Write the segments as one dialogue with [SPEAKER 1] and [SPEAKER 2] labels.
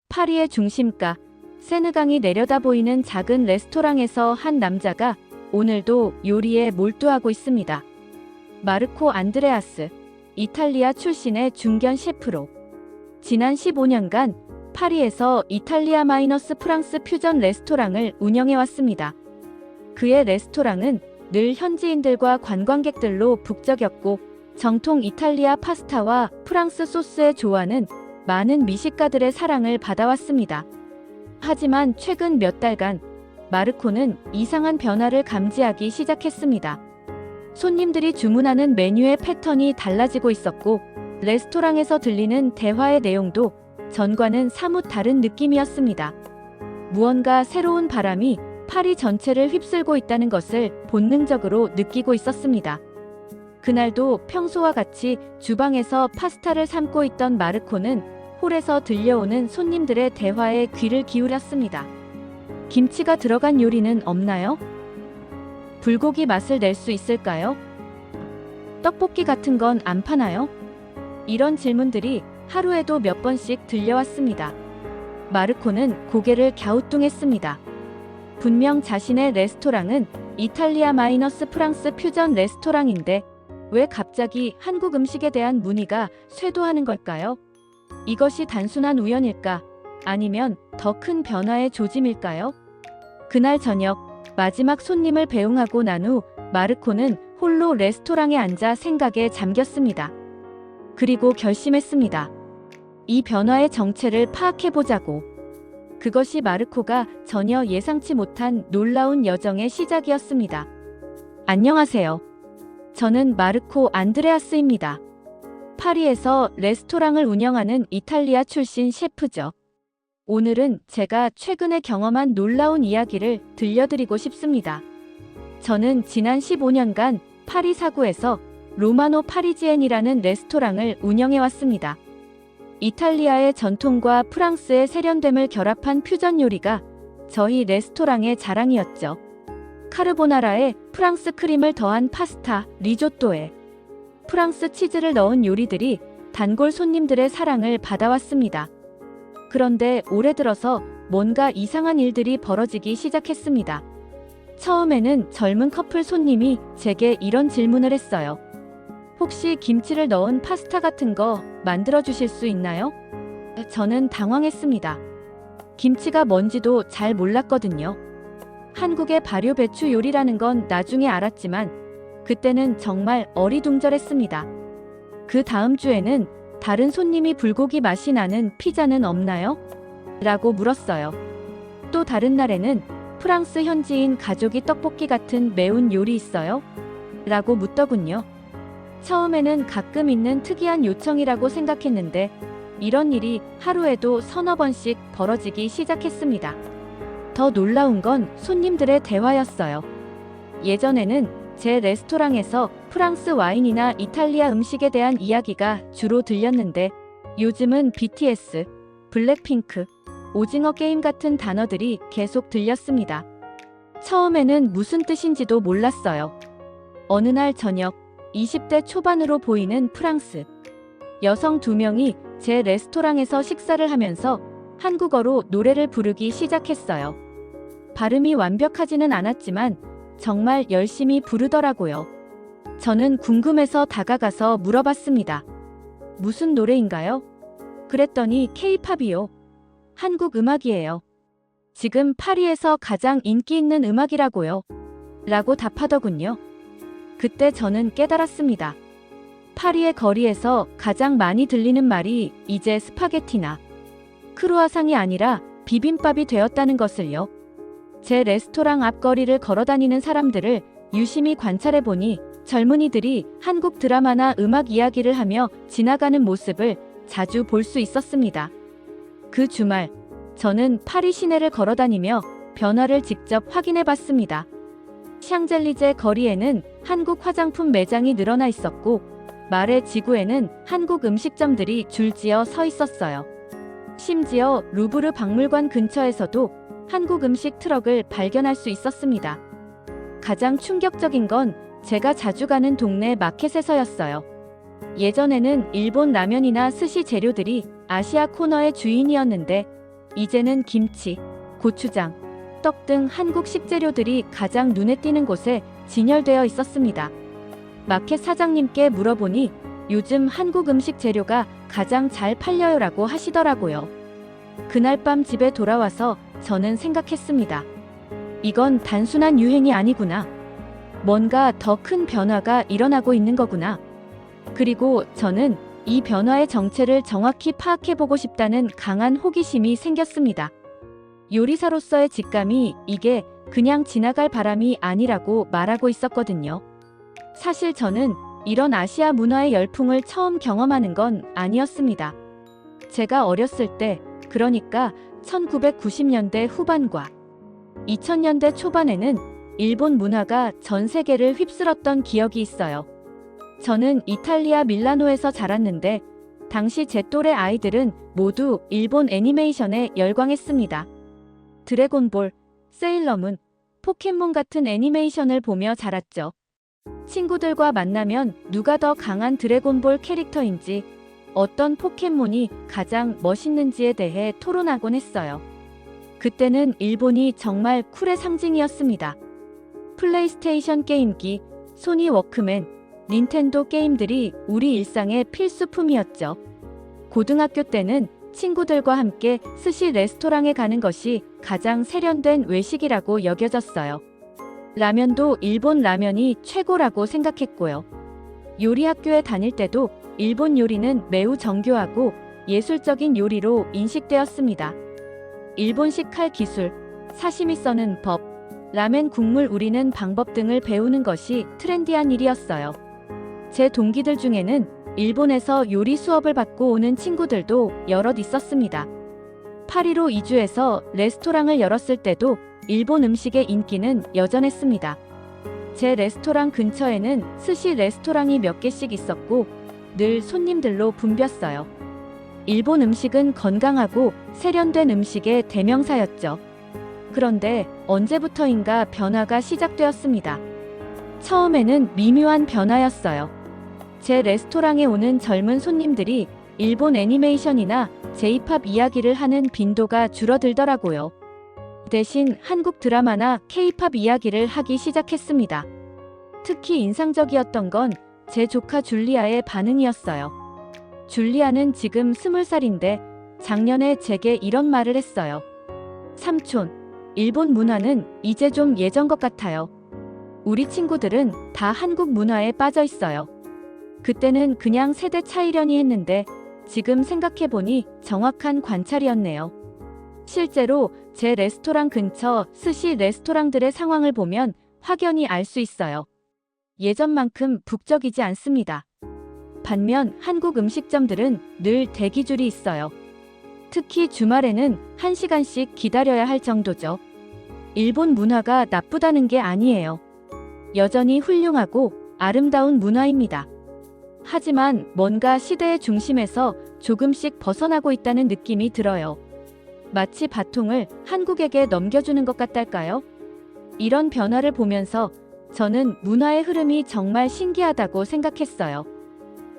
[SPEAKER 1] 파리의 중심가 세느강이 내려다 보이는 작은 레스토랑에서 한 남자가 오늘도 요리에 몰두하고 있습니다. 마르코 안드레아스, 이탈리아 출신의 중견 셰프로 지난 15년간 파리에서 이탈리아 마이너스 프랑스 퓨전 레스토랑을 운영해왔습니다. 그의 레스토랑은 늘 현지인들과 관광객들로 북적였고 정통 이탈리아 파스타와 프랑스 소스의 조화는 많은 미식가들의 사랑을 받아왔습니다. 하지만 최근 몇 달간 마르코는 이상한 변화를 감지하기 시작했습니다. 손님들이 주문하는 메뉴의 패턴이 달라지고 있었고 레스토랑에서 들리는 대화의 내용도 전과는 사뭇 다른 느낌이었습니다. 무언가 새로운 바람이 파리 전체를 휩쓸고 있다는 것을 본능적으로 느끼고 있었습니다. 그날도 평소와 같이 주방에서 파스타를 삶고 있던 마르코는 홀에서 들려오는 손님들의 대화에 귀를 기울였습니다. 김치가 들어간 요리는 없나요? 불고기 맛을 낼 수 있을까요? 떡볶이 같은 건 안 파나요? 이런 질문들이 하루에도 몇 번씩 들려왔습니다. 마르코는 고개를 갸우뚱했습니다. 분명 자신의 레스토랑은 이탈리아 마이너스 프랑스 퓨전 레스토랑인데 왜 갑자기 한국 음식에 대한 문의가 쇄도하는 걸까요? 이것이 단순한 우연일까? 아니면 더 큰 변화의 조짐일까요? 그날 저녁 마지막 손님을 배웅하고 난 후 마르코는 홀로 레스토랑에 앉아 생각에 잠겼습니다. 그리고 결심했습니다. 이 변화의 정체를 파악해보자고. 그것이 마르코가 전혀 예상치 못한 놀라운 여정의 시작이었습니다. 안녕하세요. 저는 마르코 안드레아스입니다. 파리에서 레스토랑을 운영하는 이탈리아 출신 셰프죠. 오늘은 제가 최근에 경험한 놀라운 이야기를 들려드리고 싶습니다. 저는 지난 15년간 파리 사구에서 로마노 파리지엔이라는 레스토랑을 운영해왔습니다. 이탈리아의 전통과 프랑스의 세련됨을 결합한 퓨전 요리가 저희 레스토랑의 자랑이었죠. 카르보나라에 프랑스 크림을 더한 파스타, 리조또에 프랑스 치즈를 넣은 요리들이 단골 손님들의 사랑을 받아왔습니다. 그런데 올해 들어서 뭔가 이상한 일들이 벌어지기 시작했습니다. 처음에는 젊은 커플 손님이 제게 이런 질문을 했어요. 혹시 김치를 넣은 파스타 같은 거 만들어 주실 수 있나요? 저는 당황했습니다. 김치가 뭔지도 잘 몰랐거든요. 한국의 발효 배추 요리라는 건 나중에 알았지만 그때는 정말 어리둥절했습니다. 그 다음 주에는 다른 손님이 불고기 맛이 나는 피자는 없나요? 라고 물었어요. 또 다른 날에는 프랑스 현지인 가족이 떡볶이 같은 매운 요리 있어요? 라고 묻더군요. 처음에는 가끔 있는 특이한 요청이라고 생각했는데 이런 일이 하루에도 서너 번씩 벌어지기 시작했습니다. 더 놀라운 건 손님들의 대화였어요. 예전에는 제 레스토랑에서 프랑스 와인이나 이탈리아 음식에 대한 이야기가 주로 들렸는데 요즘은 BTS, 블랙핑크, 오징어 게임 같은 단어들이 계속 들렸습니다. 처음에는 무슨 뜻인지도 몰랐어요. 어느 날 저녁 20대 초반으로 보이는 프랑스 여성 2명이 제 레스토랑에서 식사를 하면서 한국어로 노래를 부르기 시작했어요. 발음이 완벽하지는 않았지만 정말 열심히 부르더라고요. 저는 궁금해서 다가가서 물어봤습니다. 무슨 노래인가요? 그랬더니 K-팝이요. 한국 음악이에요. 지금 파리에서 가장 인기 있는 음악이라고요. 라고 답하더군요. 그때 저는 깨달았습니다. 파리의 거리에서 가장 많이 들리는 말이 이제 스파게티나 크루아상이 아니라 비빔밥이 되었다는 것을요. 제 레스토랑 앞거리를 걸어다니는 사람들을 유심히 관찰해보니 젊은이들이 한국 드라마나 음악 이야기를 하며 지나가는 모습을 자주 볼 수 있었습니다. 그 주말, 저는 파리 시내를 걸어다니며 변화를 직접 확인해봤습니다. 샹젤리제 거리에는 한국 화장품 매장이 늘어나 있었고 마레 지구에는 한국 음식점들이 줄지어 서 있었어요. 심지어 루브르 박물관 근처에서도 한국 음식 트럭을 발견할 수 있었습니다. 가장 충격적인 건 제가 자주 가는 동네 마켓에서였어요. 예전에는 일본 라면이나 스시 재료들이 아시아 코너의 주인이었는데 이제는 김치, 고추장, 떡 등 한국 식재료들이 가장 눈에 띄는 곳에 진열되어 있었습니다. 마켓 사장님께 물어보니 요즘 한국 음식 재료가 가장 잘 팔려요라고 하시더라고요. 그날 밤 집에 돌아와서 저는 생각했습니다. 이건 단순한 유행이 아니구나. 뭔가 더 큰 변화가 일어나고 있는 거구나. 그리고 저는 이 변화의 정체를 정확히 파악해보고 싶다는 강한 호기심이 생겼습니다. 요리사로서의 직감이 이게 그냥 지나갈 바람이 아니라고 말하고 있었거든요. 사실 저는 이런 아시아 문화의 열풍을 처음 경험하는 건 아니었습니다. 제가 어렸을 때, 그러니까 1990년대 후반과 2000년대 초반에는 일본 문화가 전 세계를 휩쓸었던 기억이 있어요. 저는 이탈리아 밀라노에서 자랐는데 당시 제 또래 아이들은 모두 일본 애니메이션에 열광했습니다. 드래곤볼, 세일러문, 포켓몬 같은 애니메이션을 보며 자랐죠. 친구들과 만나면 누가 더 강한 드래곤볼 캐릭터인지, 어떤 포켓몬이 가장 멋있는지에 대해 토론하곤 했어요. 그때는 일본이 정말 쿨의 상징이었습니다. 플레이스테이션 게임기, 소니 워크맨, 닌텐도 게임들이 우리 일상의 필수품이었죠. 고등학교 때는 친구들과 함께 스시 레스토랑에 가는 것이 가장 세련된 외식이라고 여겨졌어요. 라면도 일본 라면이 최고라고 생각했고요. 요리 학교에 다닐 때도 일본 요리는 매우 정교하고 예술적인 요리로 인식되었습니다. 일본식 칼 기술, 사시미 써는 법, 라멘 국물 우리는 방법 등을 배우는 것이 트렌디한 일이었어요. 제 동기들 중에는 일본에서 요리 수업을 받고 오는 친구들도 여럿 있었습니다. 파리로 이주해서 레스토랑을 열었을 때도 일본 음식의 인기는 여전했습니다. 제 레스토랑 근처에는 스시 레스토랑이 몇 개씩 있었고 늘 손님들로 붐볐어요. 일본 음식은 건강하고 세련된 음식의 대명사였죠. 그런데 언제부터인가 변화가 시작되었습니다. 처음에는 미묘한 변화였어요. 제 레스토랑에 오는 젊은 손님들이 일본 애니메이션이나 J-팝 이야기를 하는 빈도가 줄어들더라고요. 대신 한국 드라마나 K-팝 이야기를 하기 시작했습니다. 특히 인상적이었던 건 제 조카 줄리아의 반응이었어요. 줄리아는 지금 20살인데 작년에 제게 이런 말을 했어요. 삼촌, 일본 문화는 이제 좀 예전 것 같아요. 우리 친구들은 다 한국 문화에 빠져 있어요. 그때는 그냥 세대 차이려니 했는데 지금 생각해보니 정확한 관찰이었네요. 실제로 제 레스토랑 근처 스시 레스토랑들의 상황을 보면 확연히 알 수 있어요. 예전만큼 북적이지 않습니다. 반면 한국 음식점들은 늘 대기줄이 있어요. 특히 주말에는 1시간씩 기다려야 할 정도죠. 일본 문화가 나쁘다는 게 아니에요. 여전히 훌륭하고 아름다운 문화입니다. 하지만 뭔가 시대의 중심에서 조금씩 벗어나고 있다는 느낌이 들어요. 마치 바통을 한국에게 넘겨주는 것 같달까요? 이런 변화를 보면서 저는 문화의 흐름이 정말 신기하다고 생각했어요.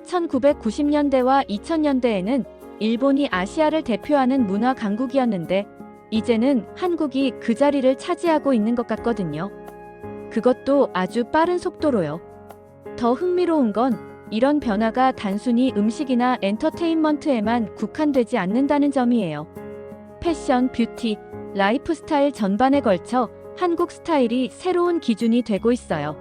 [SPEAKER 1] 1990년대와 2000년대에는 일본이 아시아를 대표하는 문화 강국이었는데 이제는 한국이 그 자리를 차지하고 있는 것 같거든요. 그것도 아주 빠른 속도로요. 더 흥미로운 건 이런 변화가 단순히 음식이나 엔터테인먼트에만 국한되지 않는다는 점이에요. 패션, 뷰티, 라이프 스타일 전반에 걸쳐 한국 스타일이 새로운 기준이 되고 있어요.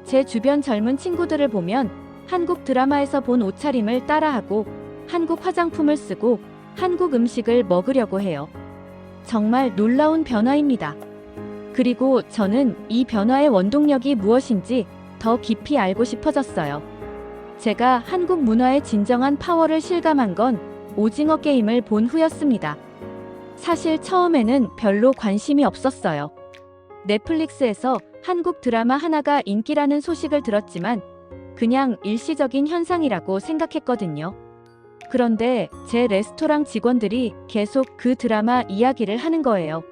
[SPEAKER 1] 제 주변 젊은 친구들을 보면 한국 드라마에서 본 옷차림을 따라하고 한국 화장품을 쓰고 한국 음식을 먹으려고 해요. 정말 놀라운 변화입니다. 그리고 저는 이 변화의 원동력이 무엇인지 더 깊이 알고 싶어졌어요. 제가 한국 문화의 진정한 파워를 실감한 건 오징어 게임을 본 후였습니다. 사실 처음에는 별로 관심이 없었어요. 넷플릭스에서 한국 드라마 하나가 인기라는 소식을 들었지만 그냥 일시적인 현상이라고 생각했거든요. 그런데 제 레스토랑 직원들이 계속 그 드라마 이야기를 하는 거예요.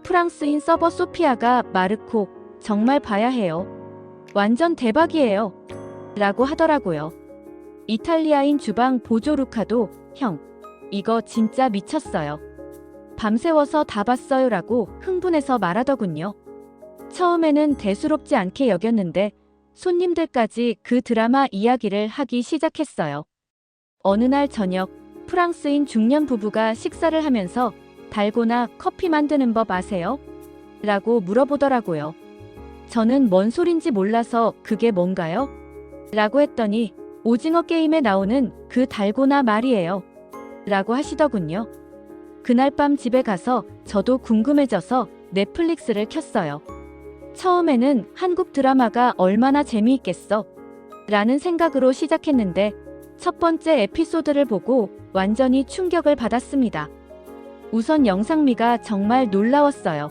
[SPEAKER 1] 프랑스인 서버 소피아가 마르코, 정말 봐야 해요. 완전 대박이에요. 라고 하더라고요. 이탈리아인 주방 보조 루카도 형, 이거 진짜 미쳤어요. 밤새워서 다 봤어요라고 흥분해서 말하더군요. 처음에는 대수롭지 않게 여겼는데 손님들까지 그 드라마 이야기를 하기 시작했어요. 어느 날 저녁, 프랑스인 중년 부부가 식사를 하면서 달고나 커피 만드는 법 아세요? 라고 물어보더라고요. 저는 뭔 소린지 몰라서 그게 뭔가요? 라고 했더니 오징어 게임에 나오는 그 달고나 말이에요. 라고 하시더군요. 그날 밤 집에 가서 저도 궁금해져서 넷플릭스를 켰어요. 처음에는 한국 드라마가 얼마나 재미있겠어? 라는 생각으로 시작했는데 첫 번째 에피소드를 보고 완전히 충격을 받았습니다. 우선 영상미가 정말 놀라웠어요.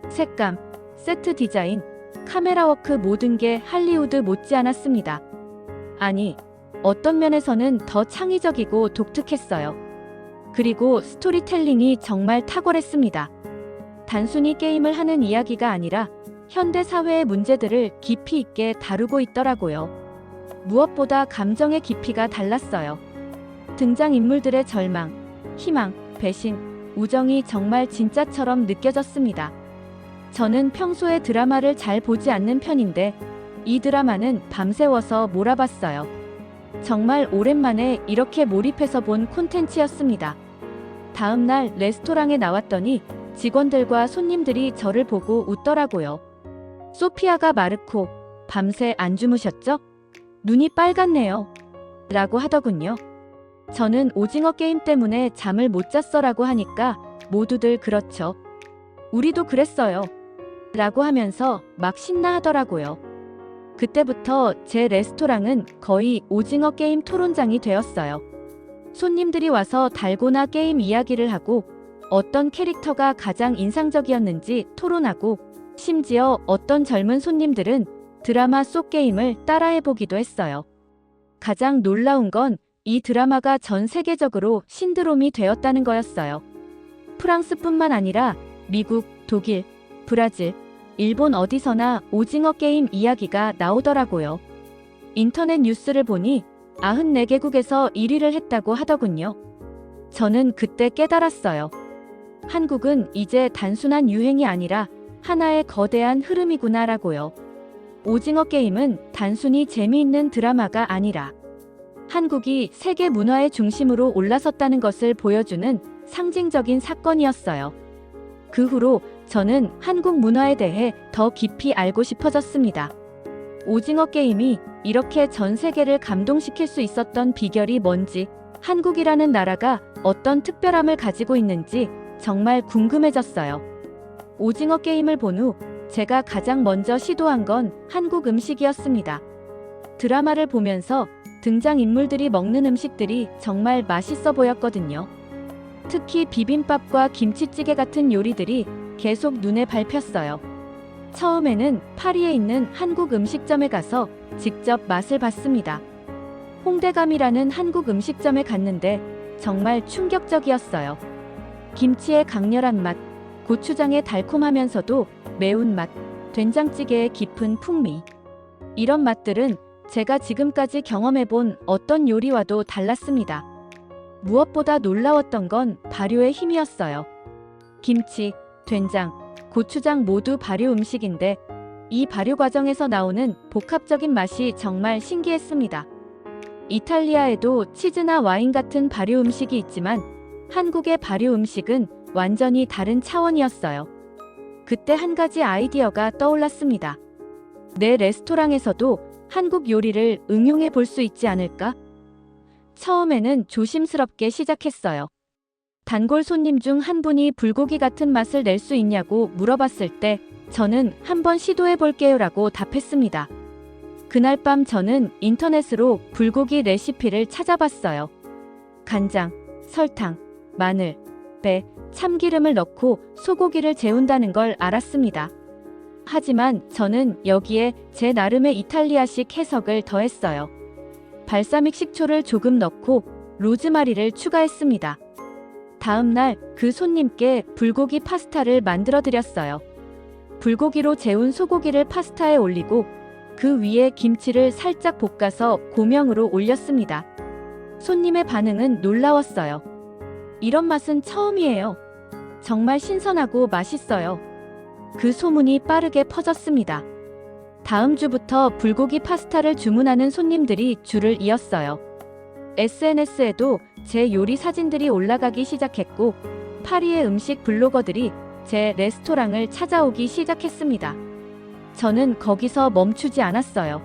[SPEAKER 1] 색감, 세트 디자인, 카메라워크 모든 게 할리우드 못지않았습니다. 아니, 어떤 면에서는 더 창의적이고 독특했어요. 그리고 스토리텔링이 정말 탁월했습니다. 단순히 게임을 하는 이야기가 아니라 현대 사회의 문제들을 깊이 있게 다루고 있더라고요. 무엇보다 감정의 깊이가 달랐어요. 등장인물들의 절망, 희망, 배신, 우정이 정말 진짜처럼 느껴졌습니다. 저는 평소에 드라마를 잘 보지 않는 편인데 이 드라마는 밤새워서 몰아봤어요. 정말 오랜만에 이렇게 몰입해서 본 콘텐츠였습니다. 다음 날 레스토랑에 나왔더니 직원들과 손님들이 저를 보고 웃더라고요. 소피아가 마르코, 밤새 안 주무셨죠? 눈이 빨갛네요. 라고 하더군요. 저는 오징어 게임 때문에 잠을 못 잤어라고 하니까 모두들 그렇죠. 우리도 그랬어요. 라고 하면서 막 신나하더라고요. 그때부터 제 레스토랑은 거의 오징어 게임 토론장이 되었어요. 손님들이 와서 달고나 게임 이야기를 하고 어떤 캐릭터가 가장 인상적이었는지 토론하고 심지어 어떤 젊은 손님들은 드라마 속 게임을 따라해보기도 했어요. 가장 놀라운 건 이 드라마가 전 세계적으로 신드롬이 되었다는 거였어요. 프랑스뿐만 아니라 미국, 독일, 브라질, 일본 어디서나 오징어 게임 이야기가 나오더라고요. 인터넷 뉴스를 보니 94개국에서 1위를 했다고 하더군요. 저는 그때 깨달았어요. 한국은 이제 단순한 유행이 아니라 하나의 거대한 흐름이구나라고요. 오징어 게임은 단순히 재미있는 드라마가 아니라 한국이 세계 문화의 중심으로 올라섰다는 것을 보여주는 상징적인 사건이었어요. 그 후로 저는 한국 문화에 대해 더 깊이 알고 싶어졌습니다. 오징어 게임이 이렇게 전 세계를 감동시킬 수 있었던 비결이 뭔지, 한국이라는 나라가 어떤 특별함을 가지고 있는지 정말 궁금해졌어요. 오징어 게임을 본 후 제가 가장 먼저 시도한 건 한국 음식이었습니다. 드라마를 보면서 등장인물들이 먹는 음식들이 정말 맛있어 보였거든요. 특히 비빔밥과 김치찌개 같은 요리들이 계속 눈에 밟혔어요. 처음에는 파리에 있는 한국 음식점에 가서 직접 맛을 봤습니다. 홍대감이라는 한국 음식점에 갔는데 정말 충격적이었어요. 김치의 강렬한 맛, 고추장의 달콤하면서도 매운맛, 된장찌개의 깊은 풍미. 이런 맛들은 제가 지금까지 경험해본 어떤 요리와도 달랐습니다. 무엇보다 놀라웠던 건 발효의 힘이었어요. 김치, 된장, 고추장 모두 발효 음식인데 이 발효 과정에서 나오는 복합적인 맛이 정말 신기했습니다. 이탈리아에도 치즈나 와인 같은 발효 음식이 있지만 한국의 발효 음식은 완전히 다른 차원이었어요. 그때 한 가지 아이디어가 떠올랐습니다. 내 레스토랑에서도 한국 요리를 응용해 볼 수 있지 않을까? 처음에는 조심스럽게 시작했어요. 단골 손님 중 한 분이 불고기 같은 맛을 낼 수 있냐고 물어봤을 때 저는 한번 시도해 볼게요 라고 답했습니다. 그날 밤 저는 인터넷으로 불고기 레시피를 찾아봤어요. 간장, 설탕, 마늘, 배, 참기름을 넣고 소고기를 재운다는 걸 알았습니다. 하지만 저는 여기에 제 나름의 이탈리아식 해석을 더했어요. 발사믹 식초를 조금 넣고 로즈마리를 추가했습니다. 다음 날 그 손님께 불고기 파스타를 만들어 드렸어요. 불고기로 재운 소고기를 파스타에 올리고 그 위에 김치를 살짝 볶아서 고명으로 올렸습니다. 손님의 반응은 놀라웠어요. 이런 맛은 처음이에요. 정말 신선하고 맛있어요. 그 소문이 빠르게 퍼졌습니다. 다음 주부터 불고기 파스타를 주문하는 손님들이 줄을 이었어요. SNS에도 제 요리 사진들이 올라가기 시작했고, 파리의 음식 블로거들이 제 레스토랑을 찾아오기 시작했습니다. 저는 거기서 멈추지 않았어요.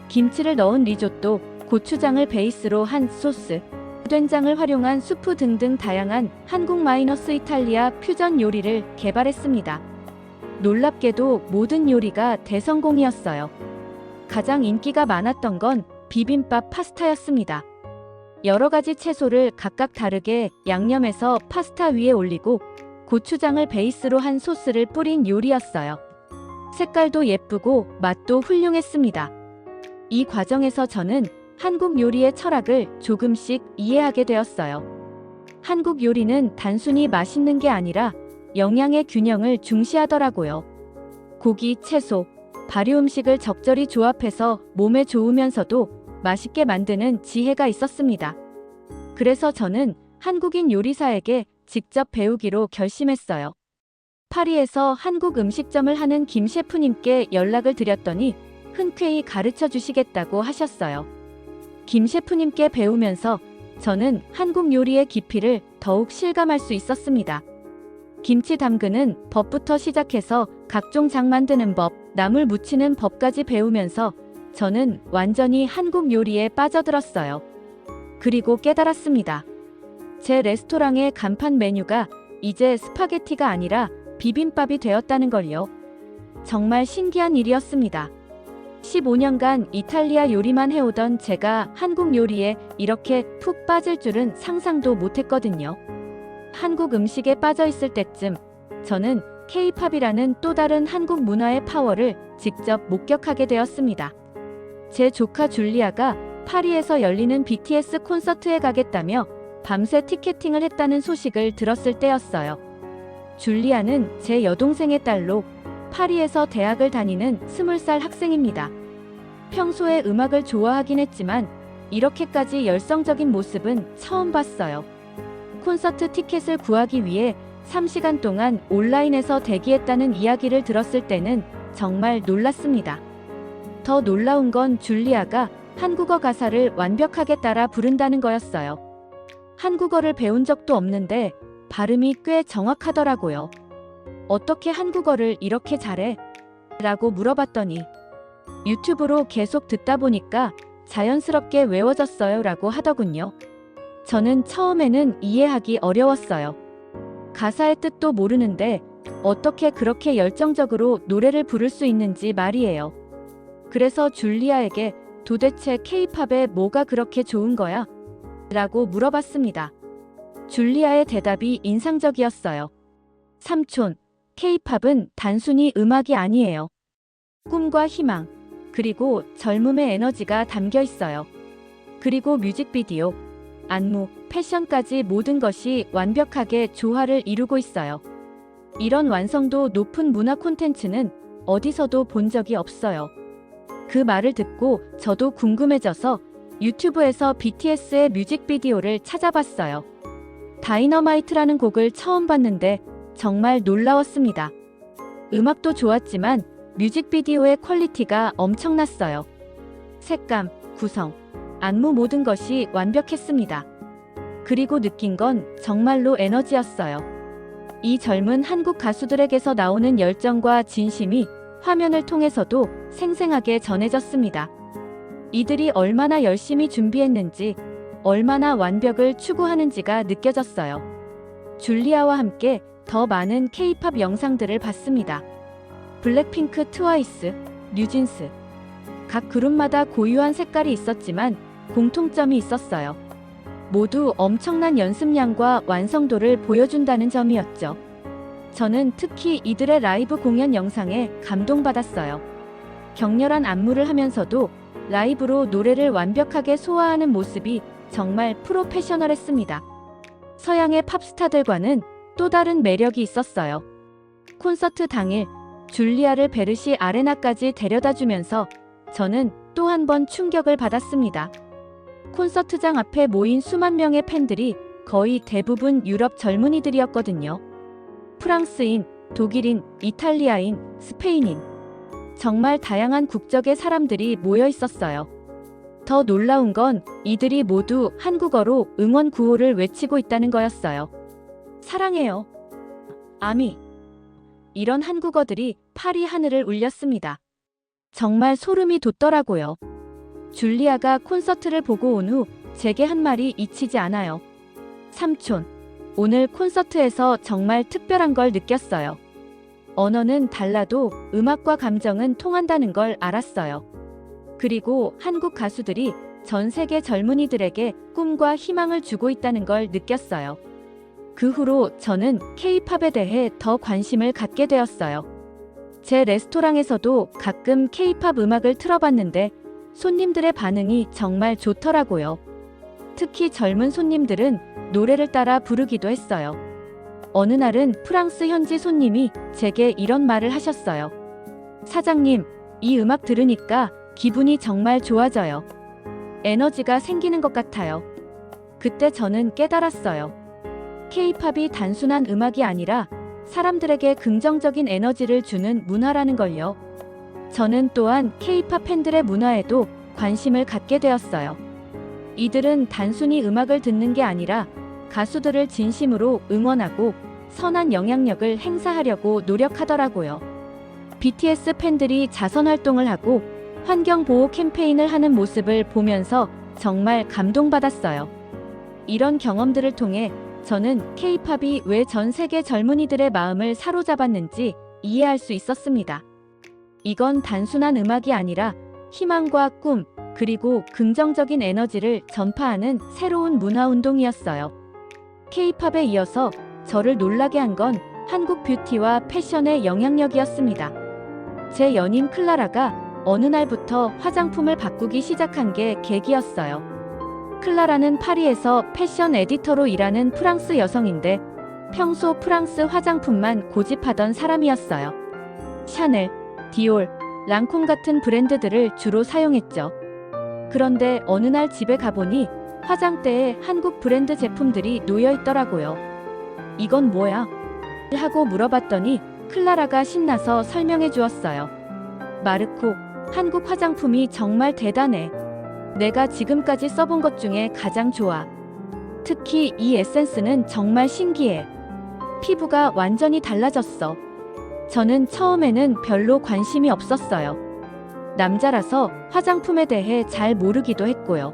[SPEAKER 1] 김치를 넣은 리조또, 고추장을 베이스로 한 소스, 된장을 활용한 수프 등등 다양한 한국 마이너스 이탈리아 퓨전 요리를 개발했습니다. 놀랍게도 모든 요리가 대성공이었어요. 가장 인기가 많았던 건 비빔밥 파스타였습니다. 여러 가지 채소를 각각 다르게 양념해서 파스타 위에 올리고 고추장을 베이스로 한 소스를 뿌린 요리였어요. 색깔도 예쁘고 맛도 훌륭했습니다. 이 과정에서 저는 한국 요리의 철학을 조금씩 이해하게 되었어요. 한국 요리는 단순히 맛있는 게 아니라 영양의 균형을 중시하더라고요. 고기, 채소, 발효 음식을 적절히 조합해서 몸에 좋으면서도 맛있게 만드는 지혜가 있었습니다. 그래서 저는 한국인 요리사에게 직접 배우기로 결심했어요. 파리에서 한국 음식점을 하는 김 셰프님께 연락을 드렸더니 흔쾌히 가르쳐 주시겠다고 하셨어요. 김 셰프님께 배우면서 저는 한국 요리의 깊이를 더욱 실감할 수 있었습니다. 김치 담그는 법부터 시작해서 각종 장 만드는 법, 나물 무치는 법까지 배우면서 저는 완전히 한국 요리에 빠져들었어요. 그리고 깨달았습니다. 제 레스토랑의 간판 메뉴가 이제 스파게티가 아니라 비빔밥이 되었다는 걸요. 정말 신기한 일이었습니다. 15년간 이탈리아 요리만 해오던 제가 한국 요리에 이렇게 푹 빠질 줄은 상상도 못했거든요. 한국 음식에 빠져 있을 때쯤 저는 K-팝이라는 또 다른 한국 문화의 파워를 직접 목격하게 되었습니다. 제 조카 줄리아가 파리에서 열리는 BTS 콘서트에 가겠다며 밤새 티켓팅을 했다는 소식을 들었을 때였어요. 줄리아는 제 여동생의 딸로 파리에서 대학을 다니는 20살 학생입니다. 평소에 음악을 좋아하긴 했지만 이렇게까지 열성적인 모습은 처음 봤어요. 콘서트 티켓을 구하기 위해 3시간 동안 온라인에서 대기했다는 이야기를 들었을 때는 정말 놀랐습니다. 더 놀라운 건 줄리아가 한국어 가사를 완벽하게 따라 부른다는 거였어요. 한국어를 배운 적도 없는데 발음이 꽤 정확하더라고요. 어떻게 한국어를 이렇게 잘해? 라고 물어봤더니 유튜브로 계속 듣다 보니까 자연스럽게 외워졌어요 라고 하더군요. 저는 처음에는 이해하기 어려웠어요. 가사의 뜻도 모르는데 어떻게 그렇게 열정적으로 노래를 부를 수 있는지 말이에요. 그래서 줄리아에게 도대체 K-팝에 뭐가 그렇게 좋은 거야? 라고 물어봤습니다. 줄리아의 대답이 인상적이었어요. 삼촌, K-팝은 단순히 음악이 아니에요. 꿈과 희망, 그리고 젊음의 에너지가 담겨 있어요. 그리고 뮤직비디오, 안무, 패션까지 모든 것이 완벽하게 조화를 이루고 있어요. 이런 완성도 높은 문화 콘텐츠는 어디서도 본 적이 없어요. 그 말을 듣고 저도 궁금해져서 유튜브에서 BTS의 뮤직비디오를 찾아봤어요. 다이너마이트라는 곡을 처음 봤는데 정말 놀라웠습니다. 음악도 좋았지만 뮤직비디오의 퀄리티가 엄청났어요. 색감, 구성, 안무 모든 것이 완벽했습니다. 그리고 느낀 건 정말로 에너지였어요. 이 젊은 한국 가수들에게서 나오는 열정과 진심이 화면을 통해서도 생생하게 전해졌습니다. 이들이 얼마나 열심히 준비했는지, 얼마나 완벽을 추구하는지가 느껴졌어요. 줄리아와 함께 더 많은 K-팝 영상들을 봤습니다. 블랙핑크, 트와이스, 뉴진스. 각 그룹마다 고유한 색깔이 있었지만 공통점이 있었어요. 모두 엄청난 연습량과 완성도를 보여준다는 점이었죠. 저는 특히 이들의 라이브 공연 영상에 감동받았어요. 격렬한 안무를 하면서도 라이브로 노래를 완벽하게 소화하는 모습이 정말 프로페셔널했습니다. 서양의 팝스타들과는 또 다른 매력이 있었어요. 콘서트 당일 줄리아를 베르시 아레나까지 데려다주면서 저는 또 한 번 충격을 받았습니다. 콘서트장 앞에 모인 수만 명의 팬들이 거의 대부분 유럽 젊은이들이었거든요. 프랑스인, 독일인, 이탈리아인, 스페인인. 정말 다양한 국적의 사람들이 모여 있었어요. 더 놀라운 건 이들이 모두 한국어로 응원 구호를 외치고 있다는 거였어요. 사랑해요. 아미. 이런 한국어들이 파리 하늘을 울렸습니다. 정말 소름이 돋더라고요. 줄리아가 콘서트를 보고 온 후 제게 한 말이 잊히지 않아요. 삼촌, 오늘 콘서트에서 정말 특별한 걸 느꼈어요. 언어는 달라도 음악과 감정은 통한다는 걸 알았어요. 그리고 한국 가수들이 전 세계 젊은이들에게 꿈과 희망을 주고 있다는 걸 느꼈어요. 그 후로 저는 K-팝에 대해 더 관심을 갖게 되었어요. 제 레스토랑에서도 가끔 K-팝 음악을 틀어봤는데 손님들의 반응이 정말 좋더라고요. 특히 젊은 손님들은 노래를 따라 부르기도 했어요. 어느 날은 프랑스 현지 손님이 제게 이런 말을 하셨어요. 사장님, 이 음악 들으니까 기분이 정말 좋아져요. 에너지가 생기는 것 같아요. 그때 저는 깨달았어요. K-팝이 단순한 음악이 아니라 사람들에게 긍정적인 에너지를 주는 문화라는 걸요. 저는 또한 K-팝 팬들의 문화에도 관심을 갖게 되었어요. 이들은 단순히 음악을 듣는 게 아니라 가수들을 진심으로 응원하고 선한 영향력을 행사하려고 노력하더라고요. BTS 팬들이 자선활동을 하고 환경보호 캠페인을 하는 모습을 보면서 정말 감동받았어요. 이런 경험들을 통해 저는 K-팝이 왜 전 세계 젊은이들의 마음을 사로잡았는지 이해할 수 있었습니다. 이건 단순한 음악이 아니라 희망과 꿈, 그리고 긍정적인 에너지를 전파하는 새로운 문화운동이었어요. K-팝에 이어서 저를 놀라게 한 건 한국 뷰티와 패션의 영향력이었습니다. 제 연인 클라라가 어느 날부터 화장품을 바꾸기 시작한 게 계기였어요. 클라라는 파리에서 패션 에디터로 일하는 프랑스 여성인데 평소 프랑스 화장품만 고집하던 사람이었어요. 샤넬, 디올, 랑콤 같은 브랜드들을 주로 사용했죠. 그런데 어느 날 집에 가보니 화장대에 한국 브랜드 제품들이 놓여 있더라고요. 이건 뭐야? 하고 물어봤더니 클라라가 신나서 설명해 주었어요. 마르코, 한국 화장품이 정말 대단해. 내가 지금까지 써본 것 중에 가장 좋아. 특히 이 에센스는 정말 신기해. 피부가 완전히 달라졌어. 저는 처음에는 별로 관심이 없었어요. 남자라서 화장품에 대해 잘 모르기도 했고요.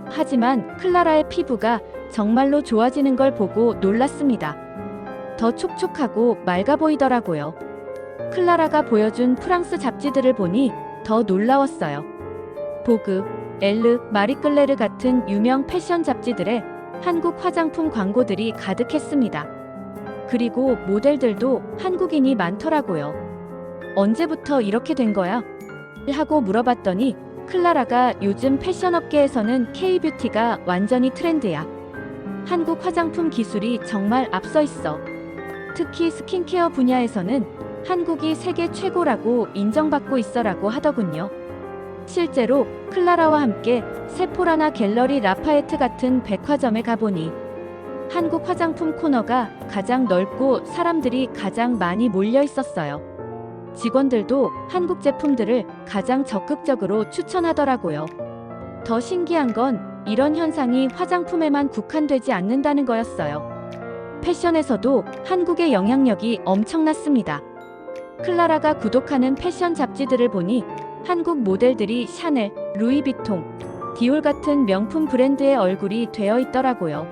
[SPEAKER 1] 하지만 클라라의 피부가 정말로 좋아지는 걸 보고 놀랐습니다. 더 촉촉하고 맑아 보이더라고요. 클라라가 보여준 프랑스 잡지들을 보니 더 놀라웠어요. 보그, 엘르, 마리끌레르 같은 유명 패션 잡지들에 한국 화장품 광고들이 가득했습니다. 그리고 모델들도 한국인이 많더라고요. 언제부터 이렇게 된 거야? 하고 물어봤더니 클라라가 요즘 패션 업계에서는 K-뷰티가 완전히 트렌드야. 한국 화장품 기술이 정말 앞서 있어. 특히 스킨케어 분야에서는 한국이 세계 최고라고 인정받고 있어라고 하더군요. 실제로 클라라와 함께 세포라나 갤러리 라파에트 같은 백화점에 가보니 한국 화장품 코너가 가장 넓고 사람들이 가장 많이 몰려 있었어요. 직원들도 한국 제품들을 가장 적극적으로 추천하더라고요. 더 신기한 건 이런 현상이 화장품에만 국한되지 않는다는 거였어요. 패션에서도 한국의 영향력이 엄청났습니다. 클라라가 구독하는 패션 잡지들을 보니 한국 모델들이 샤넬, 루이비통, 디올 같은 명품 브랜드의 얼굴이 되어 있더라고요.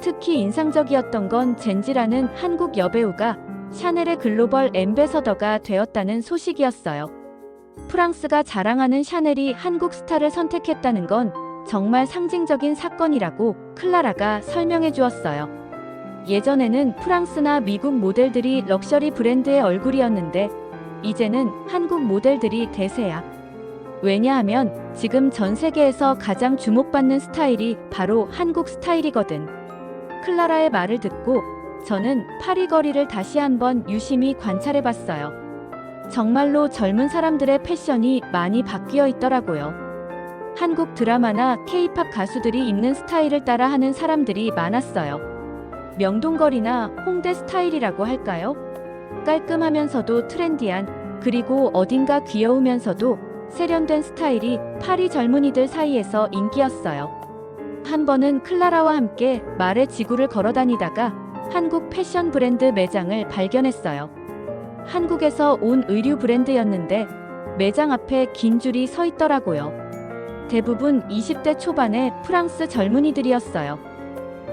[SPEAKER 1] 특히 인상적이었던 건 젠지라는 한국 여배우가 샤넬의 글로벌 앰베서더가 되었다는 소식이었어요. 프랑스가 자랑하는 샤넬이 한국 스타를 선택했다는 건 정말 상징적인 사건이라고 클라라가 설명해 주었어요. 예전에는 프랑스나 미국 모델들이 럭셔리 브랜드의 얼굴이었는데 이제는 한국 모델들이 대세야. 왜냐하면 지금 전 세계에서 가장 주목받는 스타일이 바로 한국 스타일이거든. 클라라의 말을 듣고 저는 파리 거리를 다시 한번 유심히 관찰해봤어요. 정말로 젊은 사람들의 패션이 많이 바뀌어 있더라고요. 한국 드라마나 K-팝 가수들이 입는 스타일을 따라 하는 사람들이 많았어요. 명동거리나 홍대 스타일이라고 할까요? 깔끔하면서도 트렌디한, 그리고 어딘가 귀여우면서도 세련된 스타일이 파리 젊은이들 사이에서 인기였어요. 한 번은 클라라와 함께 말의 지구를 걸어다니다가 한국 패션 브랜드 매장을 발견했어요. 한국에서 온 의류 브랜드였는데 매장 앞에 긴 줄이 서 있더라고요. 대부분 20대 초반의 프랑스 젊은이들이었어요.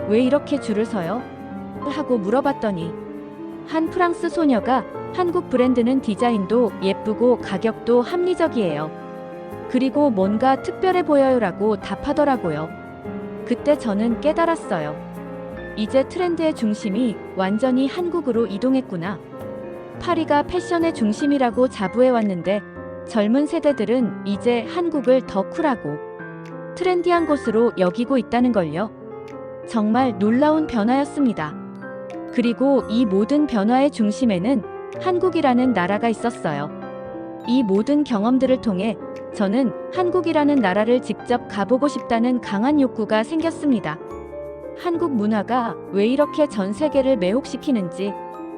[SPEAKER 1] 왜 이렇게 줄을 서요? 하고 물어봤더니 한 프랑스 소녀가 한국 브랜드는 디자인도 예쁘고 가격도 합리적이에요. 그리고 뭔가 특별해 보여요라고 답하더라고요. 그때 저는 깨달았어요. 이제 트렌드의 중심이 완전히 한국으로 이동했구나. 파리가 패션의 중심이라고 자부해왔는데 젊은 세대들은 이제 한국을 더 쿨하고 트렌디한 곳으로 여기고 있다는 걸요. 정말 놀라운 변화였습니다. 그리고 이 모든 변화의 중심에는 한국이라는 나라가 있었어요. 이 모든 경험들을 통해 저는 한국이라는 나라를 직접 가보고 싶다는 강한 욕구가 생겼습니다. 한국 문화가 왜 이렇게 전 세계를 매혹시키는지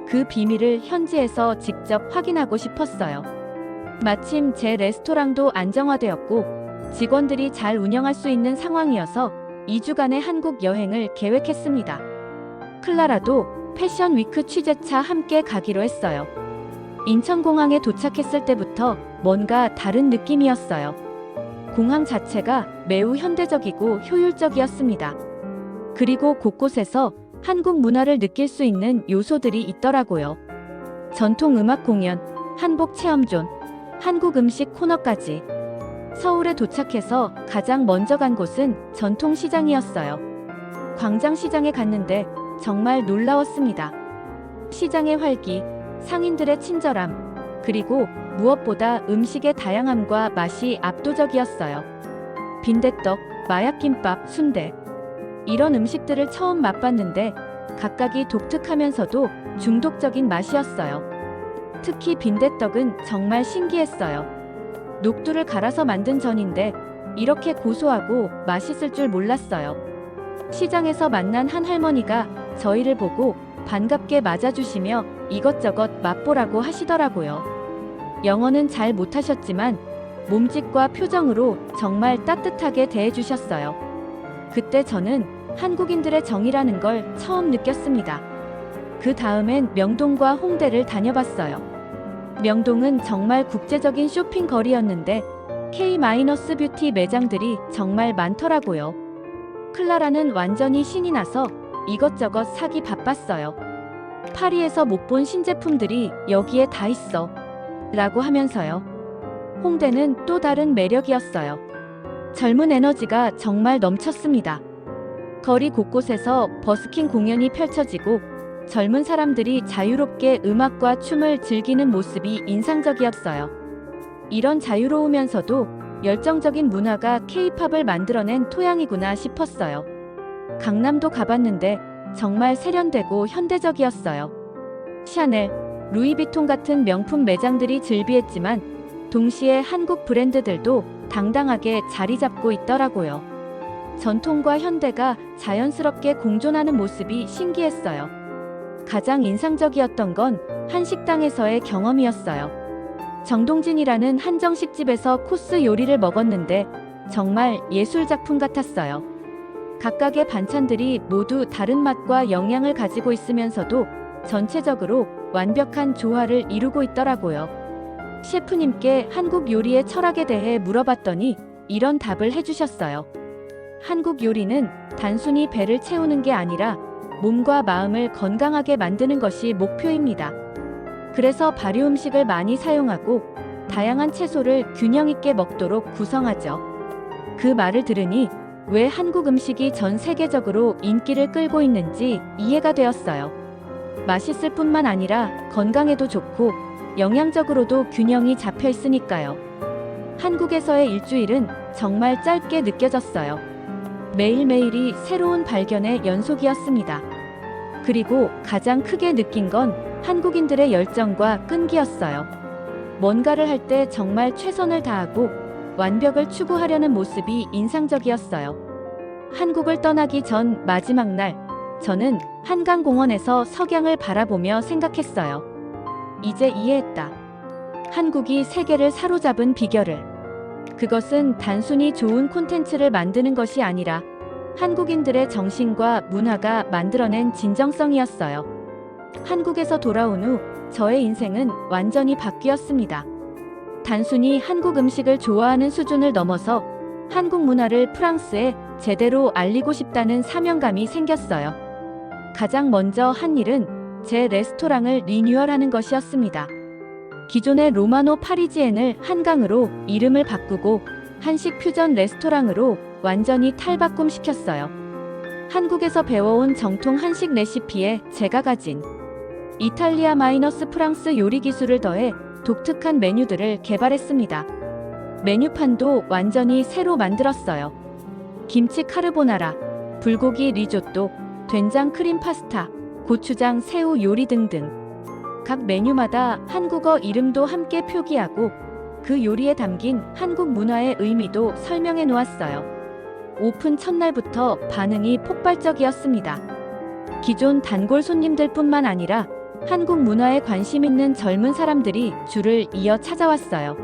[SPEAKER 1] 그 비밀을 현지에서 직접 확인하고 싶었어요. 마침 제 레스토랑도 안정화되었고 직원들이 잘 운영할 수 있는 상황이어서 2주간의 한국 여행을 계획했습니다. 클라라도 패션 위크 취재차 함께 가기로 했어요. 인천공항에 도착했을 때부터 뭔가 다른 느낌이었어요. 공항 자체가 매우 현대적이고 효율적이었습니다. 그리고 곳곳에서 한국 문화를 느낄 수 있는 요소들이 있더라고요. 전통 음악 공연, 한복 체험존, 한국 음식 코너까지. 서울에 도착해서 가장 먼저 간 곳은 전통시장이었어요. 광장시장에 갔는데 정말 놀라웠습니다. 시장의 활기, 상인들의 친절함, 그리고 무엇보다 음식의 다양함과 맛이 압도적이었어요. 빈대떡, 마약김밥, 순대. 이런 음식들을 처음 맛봤는데 각각이 독특하면서도 중독적인 맛이었어요. 특히 빈대떡은 정말 신기했어요. 녹두를 갈아서 만든 전인데 이렇게 고소하고 맛있을 줄 몰랐어요. 시장에서 만난 한 할머니가 저희를 보고 반갑게 맞아주시며 이것저것 맛보라고 하시더라고요. 영어는 잘 못하셨지만 몸짓과 표정으로 정말 따뜻하게 대해주셨어요. 그때 저는 한국인들의 정이라는 걸 처음 느꼈습니다. 그 다음엔 명동과 홍대를 다녀봤어요. 명동은 정말 국제적인 쇼핑 거리였는데 K-뷰티 매장들이 정말 많더라고요. 클라라는 완전히 신이 나서 이것저것 사기 바빴어요. 파리에서 못 본 신제품들이 여기에 다 있어 라고 하면서요. 홍대는 또 다른 매력이었어요. 젊은 에너지가 정말 넘쳤습니다. 거리 곳곳에서 버스킹 공연이 펼쳐지고 젊은 사람들이 자유롭게 음악과 춤을 즐기는 모습이 인상적이었어요. 이런 자유로우면서도 열정적인 문화가 K-팝을 만들어낸 토양이구나 싶었어요. 강남도 가봤는데 정말 세련되고 현대적이었어요. 샤넬, 루이비통 같은 명품 매장들이 즐비했지만 동시에 한국 브랜드들도 당당하게 자리 잡고 있더라고요. 전통과 현대가 자연스럽게 공존하는 모습이 신기했어요. 가장 인상적이었던 건 한 식당에서의 경험이었어요. 정동진이라는 한정식집에서 코스 요리를 먹었는데 정말 예술작품 같았어요. 각각의 반찬들이 모두 다른 맛과 영양을 가지고 있으면서도 전체적으로 완벽한 조화를 이루고 있더라고요. 셰프님께 한국 요리의 철학에 대해 물어봤더니 이런 답을 해주셨어요. 한국 요리는 단순히 배를 채우는 게 아니라 몸과 마음을 건강하게 만드는 것이 목표입니다. 그래서 발효 음식을 많이 사용하고 다양한 채소를 균형 있게 먹도록 구성하죠. 그 말을 들으니 왜 한국 음식이 전 세계적으로 인기를 끌고 있는지 이해가 되었어요. 맛있을 뿐만 아니라 건강에도 좋고 영양적으로도 균형이 잡혀 있으니까요. 한국에서의 일주일은 정말 짧게 느껴졌어요. 매일매일이 새로운 발견의 연속이었습니다. 그리고 가장 크게 느낀 건 한국인들의 열정과 끈기였어요. 뭔가를 할 때 정말 최선을 다하고 완벽을 추구하려는 모습이 인상적이었어요. 한국을 떠나기 전 마지막 날, 저는 한강공원에서 석양을 바라보며 생각했어요. 이제 이해했다. 한국이 세계를 사로잡은 비결을. 그것은 단순히 좋은 콘텐츠를 만드는 것이 아니라 한국인들의 정신과 문화가 만들어낸 진정성이었어요. 한국에서 돌아온 후 저의 인생은 완전히 바뀌었습니다. 단순히 한국 음식을 좋아하는 수준을 넘어서 한국 문화를 프랑스에 제대로 알리고 싶다는 사명감이 생겼어요. 가장 먼저 한 일은 제 레스토랑을 리뉴얼하는 것이었습니다. 기존의 로마노 파리지엔을 한강으로 이름을 바꾸고 한식 퓨전 레스토랑으로 완전히 탈바꿈시켰어요. 한국에서 배워온 정통 한식 레시피에 제가 가진 이탈리아 마이너스 프랑스 요리 기술을 더해 독특한 메뉴들을 개발했습니다. 메뉴판도 완전히 새로 만들었어요. 김치 카르보나라, 불고기 리조또, 된장 크림 파스타, 고추장 새우 요리 등등. 각 메뉴마다 한국어 이름도 함께 표기하고 그 요리에 담긴 한국 문화의 의미도 설명해 놓았어요. 오픈 첫날부터 반응이 폭발적이었습니다. 기존 단골 손님들뿐만 아니라 한국 문화에 관심 있는 젊은 사람들이 줄을 이어 찾아왔어요.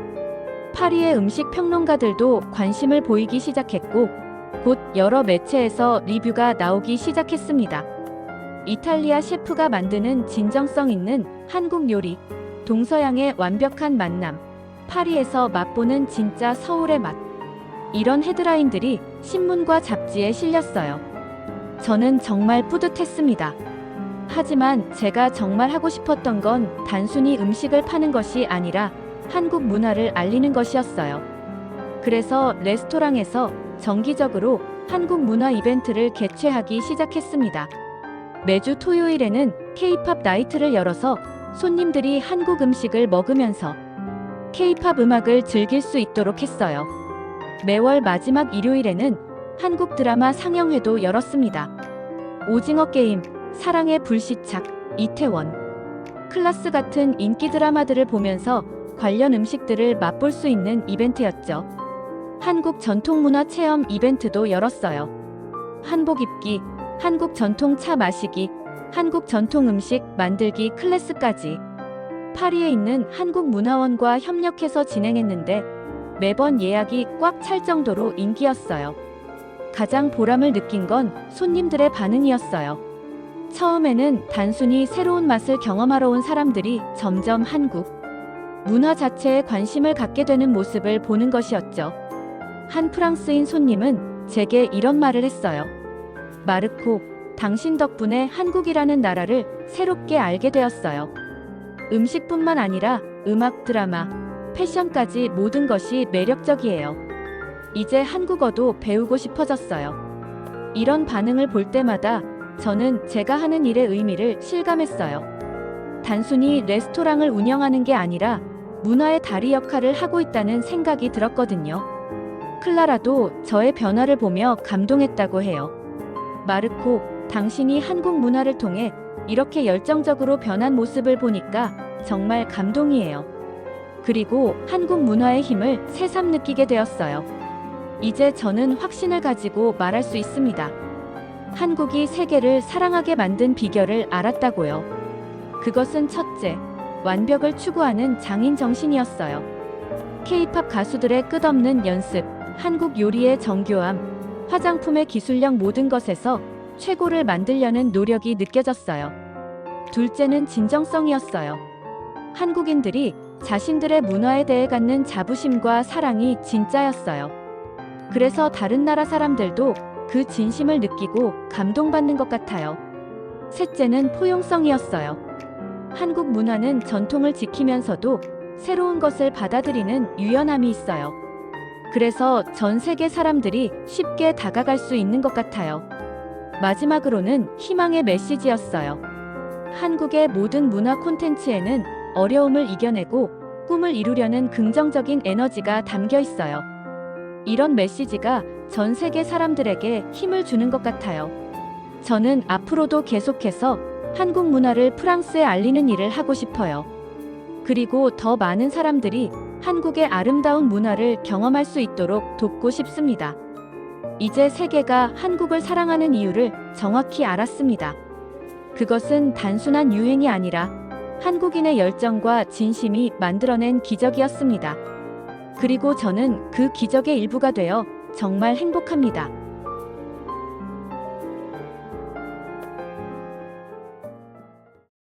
[SPEAKER 1] 파리의 음식 평론가들도 관심을 보이기 시작했고 곧 여러 매체에서 리뷰가 나오기 시작했습니다. 이탈리아 셰프가 만드는 진정성 있는 한국 요리, 동서양의 완벽한 만남, 파리에서 맛보는 진짜 서울의 맛. 이런 헤드라인들이 신문과 잡지에 실렸어요. 저는 정말 뿌듯했습니다. 하지만 제가 정말 하고 싶었던 건 단순히 음식을 파는 것이 아니라 한국 문화를 알리는 것이었어요. 그래서 레스토랑에서 정기적으로 한국 문화 이벤트를 개최하기 시작했습니다. 매주 토요일에는 K-팝 나이트를 열어서 손님들이 한국 음식을 먹으면서 K-팝 음악을 즐길 수 있도록 했어요. 매월 마지막 일요일에는 한국 드라마 상영회도 열었습니다. 오징어 게임, 사랑의 불시착, 이태원, 클라스 같은 인기 드라마들을 보면서 관련 음식들을 맛볼 수 있는 이벤트였죠. 한국 전통문화 체험 이벤트도 열었어요. 한복 입기, 한국 전통 차 마시기, 한국 전통 음식 만들기 클래스까지. 파리에 있는 한국문화원과 협력해서 진행했는데 매번 예약이 꽉 찰 정도로 인기였어요. 가장 보람을 느낀 건 손님들의 반응이었어요. 처음에는 단순히 새로운 맛을 경험하러 온 사람들이 점점 한국 문화 자체에 관심을 갖게 되는 모습을 보는 것이었죠. 한 프랑스인 손님은 제게 이런 말을 했어요. 마르코, 당신 덕분에 한국이라는 나라를 새롭게 알게 되었어요. 음식뿐만 아니라 음악, 드라마, 패션까지 모든 것이 매력적이에요. 이제 한국어도 배우고 싶어졌어요. 이런 반응을 볼 때마다 저는 제가 하는 일의 의미를 실감했어요. 단순히 레스토랑을 운영하는 게 아니라 문화의 다리 역할을 하고 있다는 생각이 들었거든요. 클라라도 저의 변화를 보며 감동했다고 해요. 마르코, 당신이 한국 문화를 통해 이렇게 열정적으로 변한 모습을 보니까 정말 감동이에요. 그리고 한국 문화의 힘을 새삼 느끼게 되었어요. 이제 저는 확신을 가지고 말할 수 있습니다. 한국이 세계를 사랑하게 만든 비결을 알았다고요. 그것은 첫째, 완벽을 추구하는 장인 정신이었어요. K-팝 가수들의 끝없는 연습, 한국 요리의 정교함, 화장품의 기술력 모든 것에서 최고를 만들려는 노력이 느껴졌어요. 둘째는 진정성이었어요. 한국인들이 자신들의 문화에 대해 갖는 자부심과 사랑이 진짜였어요. 그래서 다른 나라 사람들도 그 진심을 느끼고 감동받는 것 같아요. 셋째는 포용성이었어요. 한국 문화는 전통을 지키면서도 새로운 것을 받아들이는 유연함이 있어요. 그래서 전 세계 사람들이 쉽게 다가갈 수 있는 것 같아요. 마지막으로는 희망의 메시지였어요. 한국의 모든 문화 콘텐츠에는 어려움을 이겨내고 꿈을 이루려는 긍정적인 에너지가 담겨 있어요. 이런 메시지가 전 세계 사람들에게 힘을 주는 것 같아요. 저는 앞으로도 계속해서 한국 문화를 프랑스에 알리는 일을 하고 싶어요. 그리고 더 많은 사람들이 한국의 아름다운 문화를 경험할 수 있도록 돕고 싶습니다. 이제 세계가 한국을 사랑하는 이유를 정확히 알았습니다. 그것은 단순한 유행이 아니라 한국인의 열정과 진심이 만들어낸 기적이었습니다. 그리고 저는 그 기적의 일부가 되어 정말 행복합니다.